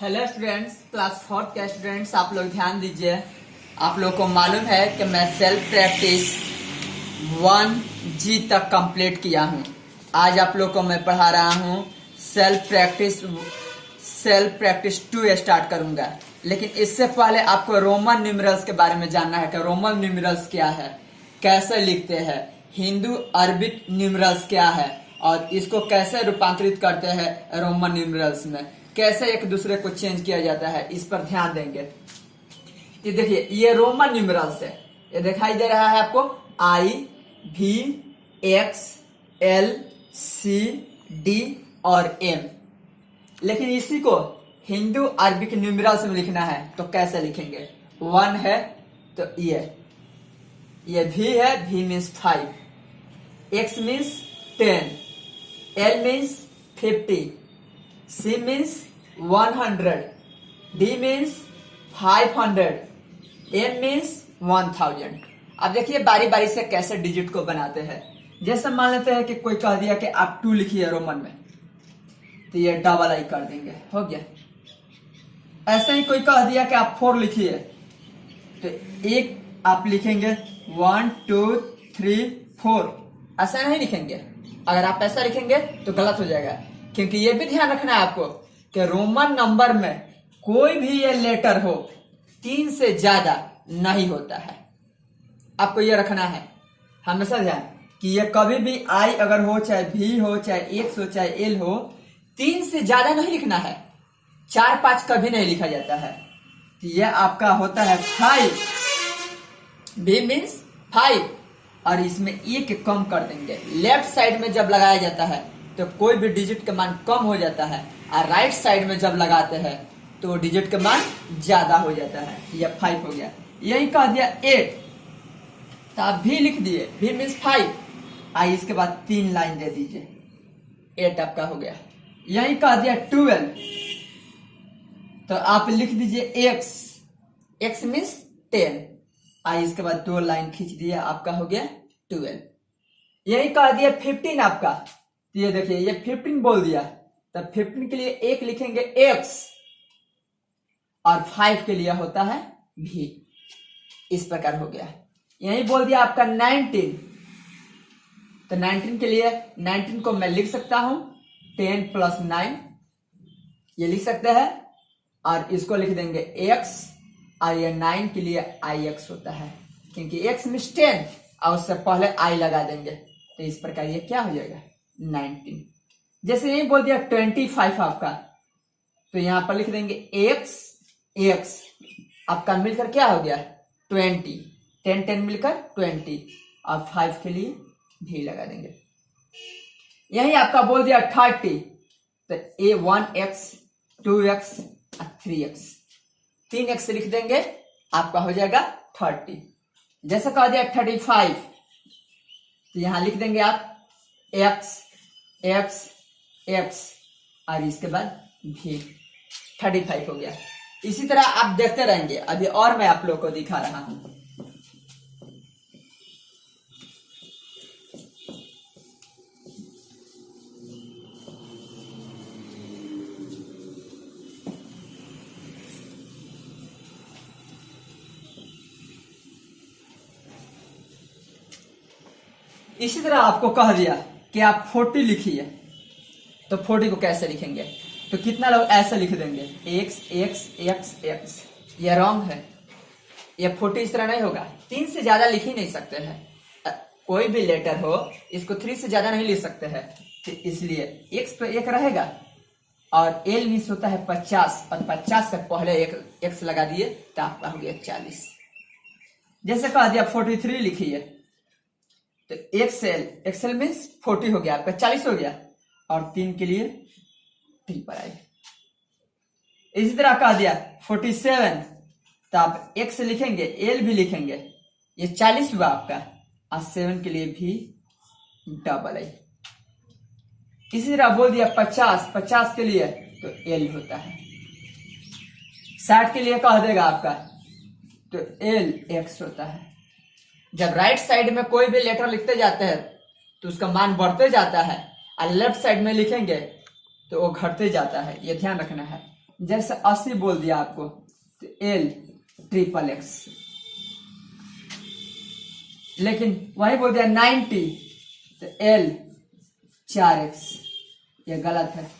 Hello students, class 4 के students, आप लोग ध्यान दीजिए। आप लोग को मालूम है कि मैं सेल्फ प्रैक्टिस 1G तक कंप्लीट किया हूँ। आज आप लोग को मैं पढ़ा रहा हूँ सेल्फ प्रैक्टिस 2 स्टार्ट करूँगा। लेकिन इससे पहले आपको रोमन न्यूमेरल्स के बारे में जानना है कि रोमन न्यूमेरल्स क्या है, कैसे लिखते हैं, हिंदू अरबिक न्यूमेरल्स क्या है और इसको कैसे रूपांतरित करते हैं रोमन न्यूमेरल्स में, कैसे एक दूसरे को चेंज किया जाता है, इस पर ध्यान देंगे। ये देखिए, ये रोमन न्यूमेरल्स है। ये दिखाई दे रहा है आपको IVXLCD और M। लेकिन इसी को हिंदू अरबिक न्यूमेरल्स में लिखना है तो कैसे लिखेंगे? 1 है तो ये V है, V means 5, X means 10, L means 50, C means 100, D means 500, M means 1000। अब देखिए बारी बारी से कैसे डिजिट को बनाते हैं। जैसे मान लेते हैं कि कोई कह दिया कि आप 2 लिखिए रोमन में, तो ये डबल आई कर देंगे, हो गया। ऐसे ही कोई कह दिया कि आप 4 लिखिए, तो एक आप लिखेंगे 1 2 3 4, ऐसा नहीं लिखेंगे। अगर आप ऐसा लिखेंगे तो गलत हो जाएगा, क्योंकि ये भी ध्यान रखना है आपको कि रोमन नंबर में कोई भी ये लेटर हो 3 से ज्यादा नहीं होता है। आपको ये रखना है हमेशा ध्यान कि ये कभी भी आई अगर हो, चाहे भी हो, चाहे एक्स हो, चाहे एल हो, 3 से ज्यादा नहीं लिखना है। 4 5 कभी नहीं लिखा जाता है। तो ये आपका होता है 5, भी मीन्स 5, और इसमें एक कम कर देंगे। लेफ्ट साइड में जब लगाया जाता है तो कोई भी डिजिट का मान कम हो जाता है, और राइट साइड में जब लगाते हैं तो डिजिट का मान ज्यादा हो जाता है। यह 5 हो गया। यही कह दिया 8, तो आप भी लिख दिए, भी मीन्स 5, आई इसके बाद 3 लाइन दे दीजिए, 8 आपका हो गया। यही कह दिया 12, तो आप लिख दीजिए x मीन्स 10, आई इसके बाद 2 लाइन खींच दिया, आपका हो गया 12। यही कह दिया 15 आपका, तो ये देखिए ये 15 बोल दिया, तब 15 के लिए एक लिखेंगे x और 5 के लिए होता है v। इस प्रकार हो गया। यही बोल दिया आपका 19, तो 19 के लिए 19 को मैं लिख सकता हूं 10 + 9, ये लिख सकते हैं, और इसको लिख देंगे x, और ये 9 के लिए ix होता है, क्योंकि x मीन्स 10 और उससे पहले i लगा देंगे, तो इस प्रकार ये क्या हो जाएगा 19। जैसे यही बोल दिया 25 आपका, तो यहां पर लिख देंगे x आपका मिलकर क्या हो गया 20, 10 10 मिलकर 20, और 5 के लिए भी लगा देंगे। यही आपका बोल दिया 30, तो 1x 2x 3x, 3x लिख देंगे, आपका हो जाएगा 30। जैसे कह दिया 35, तो यहां लिख देंगे आप x और इसके बाद भी, 35 हो गया। इसी तरह आप देखते रहेंगे। अभी और मैं आप लोग को दिखा रहा हूं। इसी तरह आपको कह दिया कि आप 40 लिखिए, तो 40 को कैसे लिखेंगे? तो कितना लोग ऐसे लिख देंगे x। यह रॉन्ग है। यह 40 इस तरह नहीं होगा। 3 से ज्यादा लिख ही नहीं सकते हैं। कोई भी लेटर हो इसको 3 से ज्यादा नहीं लिख सकते हैं, तो इसलिए x पे 1 रहेगा, और l मीन्स होता है 50, और 50 से पहले एक x लगा दिए तो आपका हो गया 40। जैसे कह दिया 43 लिखिए, तो एक्सएल मीन्स 40 हो गया, आपका 40 हो गया, और 3 के लिए पर आई। इसी तरह कह दिया 47, तो आप x लिखेंगे, l भी लिखेंगे, ये 40 हुआ आपका, और 7 के लिए भी डबल आई। इसी तरह बोल दिया 50 के लिए, तो l होता है। 60 के लिए कह देगा आपका, तो l x होता है। जब राइट साइड में कोई भी लेटर लिखते जाते हैं तो उसका मान बढ़ते जाता है, और लेफ्ट साइड में लिखेंगे तो वो घटते जाता है, ये ध्यान रखना है। जैसे 80 बोल दिया आपको तो L ट्रिपल एक्स, लेकिन वही बोल दिया 90 तो L 4x। ये गलत है,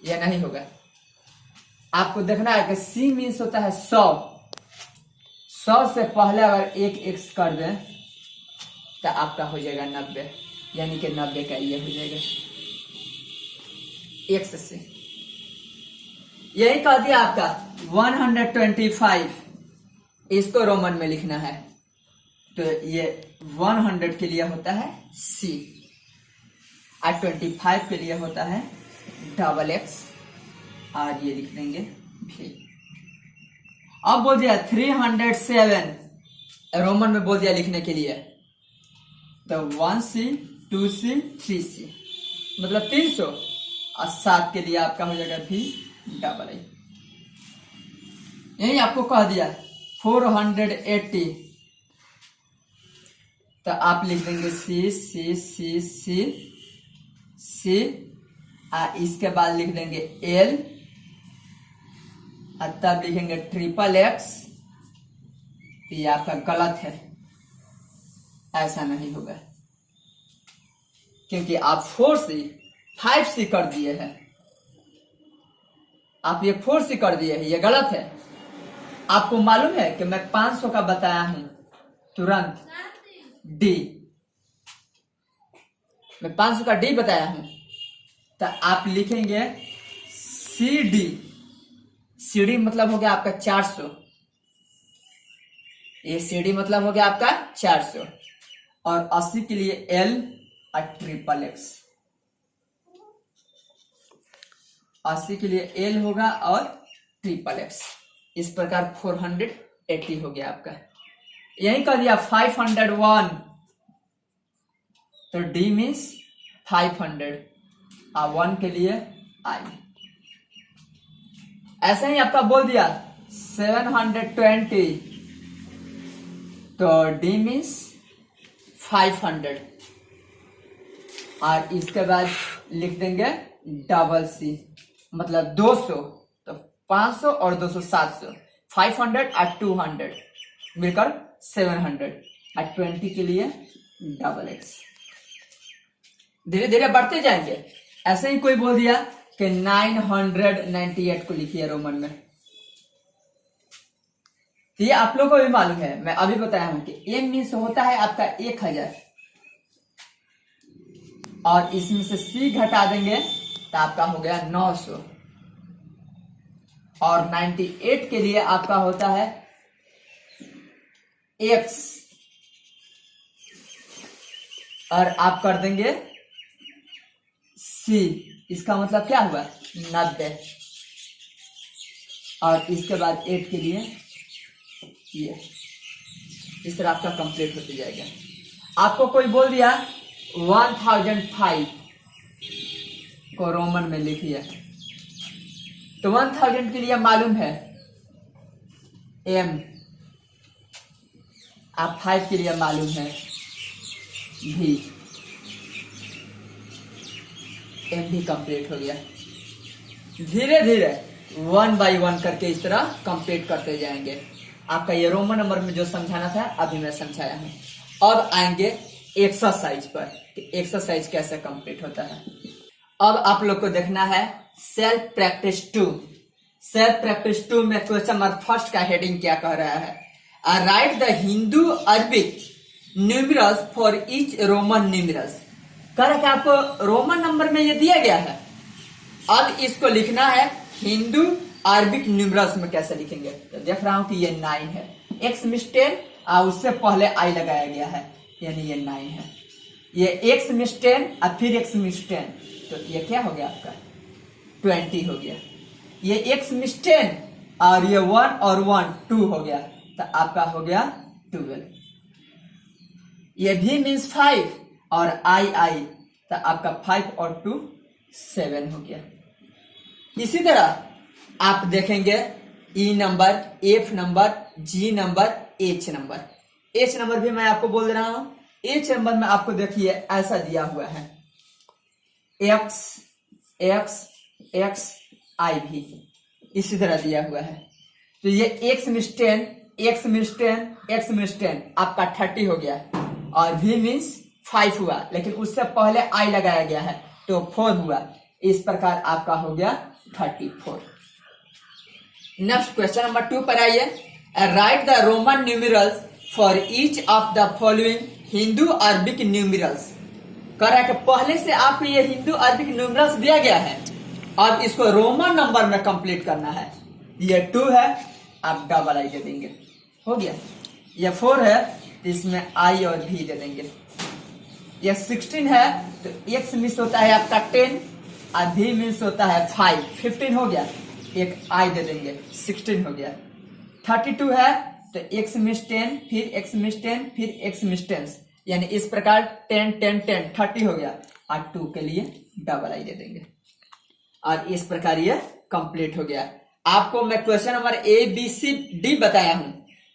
ये नहीं होगा। आपको देखना है कि C मीन्स होता है 100, 100 से पहले अगर एक x कर दें तो आपका हो जाएगा 90, यानी कि 90 का ये हो जाएगा x से। यही कह दिया आपका 125, इसको रोमन में लिखना है तो ये 100 के लिए होता है C और 25 के लिए होता है डबल एक्स और ये लिख देंगे V। अब बोल दिया 307, रोमन में बोल दिया लिखने के लिए तो 1C 2C 3C मतलब 300 और 7 के लिए आपका हो जाएगा V डबल आई। यही आपको कह दिया 480 तो आप लिख देंगे C C C C C और इसके बाद लिख देंगे L और तब लिखेंगे ट्रिपल एक्स। ये आपका गलत है, ऐसा नहीं होगा क्योंकि आप 4C 5C कर दिए हैं, आप ये 4C कर दिए हैं, ये गलत है। आपको मालूम है कि मैं 500 का बताया हूं तुरंत D, मैं 500 का D बताया हूं तो आप लिखेंगे CD, CD मतलब हो गया आपका 400, ये CD मतलब हो गया आपका 400 और 80 के लिए L और ट्रिपल एक्स, 80 के लिए L होगा और ट्रिपल एक्स। इस प्रकार 480 हो गया आपका। यही कर दिया 501 तो D मीन्स 500 और 1 के लिए I। ऐसा ही आपका बोल दिया 720 तो D मीन्स 500 और इसके बाद लिख देंगे डबल C मतलब 200 तो 500 और 200 700, 500 और 200 मिलकर 700 और 20 के लिए डबल एक्स। धीरे धीरे बढ़ते जाएंगे। ऐसे ही कोई बोल दिया कि 998 को लिखिए रोमन में, तो ये आप लोगों को भी मालूम है, मैं अभी बताया हूं कि M मीन्स होता है आपका 1000 और इसमें से C घटा देंगे तो आपका हो गया 900 और 98 के लिए आपका होता है X और आप कर देंगे C, इसका मतलब क्या हुआ 90 और इसके बाद 8 के लिए ये, इस तरह आपका कंप्लीट होते जाएगा। आपको कोई बोल दिया 1005 को रोमन में लिखिए तो 1000 के लिए मालूम है M, आप 5 के लिए मालूम है V, M भी कंप्लीट हो गया। धीरे धीरे 1 बाई 1 करके इस तरह कंप्लीट करते जाएंगे। आपका ये रोमन नंबर में जो समझाना था अभी मैं समझाया हूं। अब आएंगे एक्सरसाइज पर कि एक्सरसाइज कैसे कंप्लीट होता है। अब आप लोग को देखना है सेल्फ प्रैक्टिस 2। सेल्फ प्रैक्टिस 2 में क्वेश्चन नंबर फर्स्ट का हेडिंग क्या कह रहा है, right the Hindu Arabic numerals for each Roman numerals. कह रहा है कि आपको रोमन नंबर में ये दिया गया है, अब इसको लिखना है हिंदू अरबिक न्यूमरल्स में कैसे लिखेंगे। तो देख रहा हूं कि ये 9 है, एक्स मिस्टेन और उससे पहले आई लगाया गया है, यानी ये 9 है। ये एक्स मिस्टेन और फिर एक्स मिस्टेन, तो ये क्या हो गया आपका 20 हो गया। ये एक्स मिस्टेन और ये 1 और 1 2 हो गया, तो आपका हो गया 12। ये भी मीन्स 5 और आई तो आपका 5 और 2 7 हो गया। इसी तरह आप देखेंगे E number, F number, G number, H number. H number भी मैं आपको बोल रहा हूं। एच नंबर में आपको देखिए ऐसा दिया हुआ है एक्स एक्स एक्स आई भी, इसी तरह दिया हुआ है। तो ये x means 10, x means 10, x means 10 आपका 30 हो गया, और v मीन्स 5 हुआ, लेकिन उससे पहले I लगाया गया है तो 4 हुआ। इस प्रकार आपका हो गया 34। नेक्स्ट क्वेश्चन नंबर 2 पर आइए। Right the Roman numerals for each of the following Hindu Arabic numerals. कह रहा है कि पहले से आपको ये हिंदू अरबिक न्यूमेरल्स दिया गया है, अब इसको रोमन नंबर में कंप्लीट करना है। ये 2 है, आप डबल आई दे देंगे, हो गया। ये 4 है तो इसमें आई और भी दे देंगे। ये 16 है तो x मिस होता है आपका 10 और v मिस होता है 5, 15 हो गया, एक आई दे देंगे, 16 हो गया। 32 है तो x मिस 10, फिर x मिस 10, फिर x मिस 10, यानी इस प्रकार 10 10 10 30 हो गया, और 2 के लिए डबल आई दे देंगे, और इस प्रकार ये कंप्लीट हो गया। आपको मैं क्वेश्चन नंबर ABCD बताया हूं,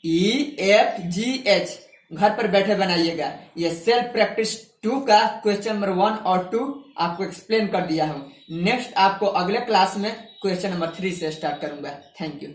EFGH घर पर बैठे बनाइएगा। ये सेल्फ प्रैक्टिस 2 का क्वेश्चन नंबर 1 और 2 आपको एक्सप्लेन कर दिया हूं। नेक्स्ट आपको अगले क्लास में क्वेश्चन नंबर 3 से स्टार्ट करूंगा। Thank you.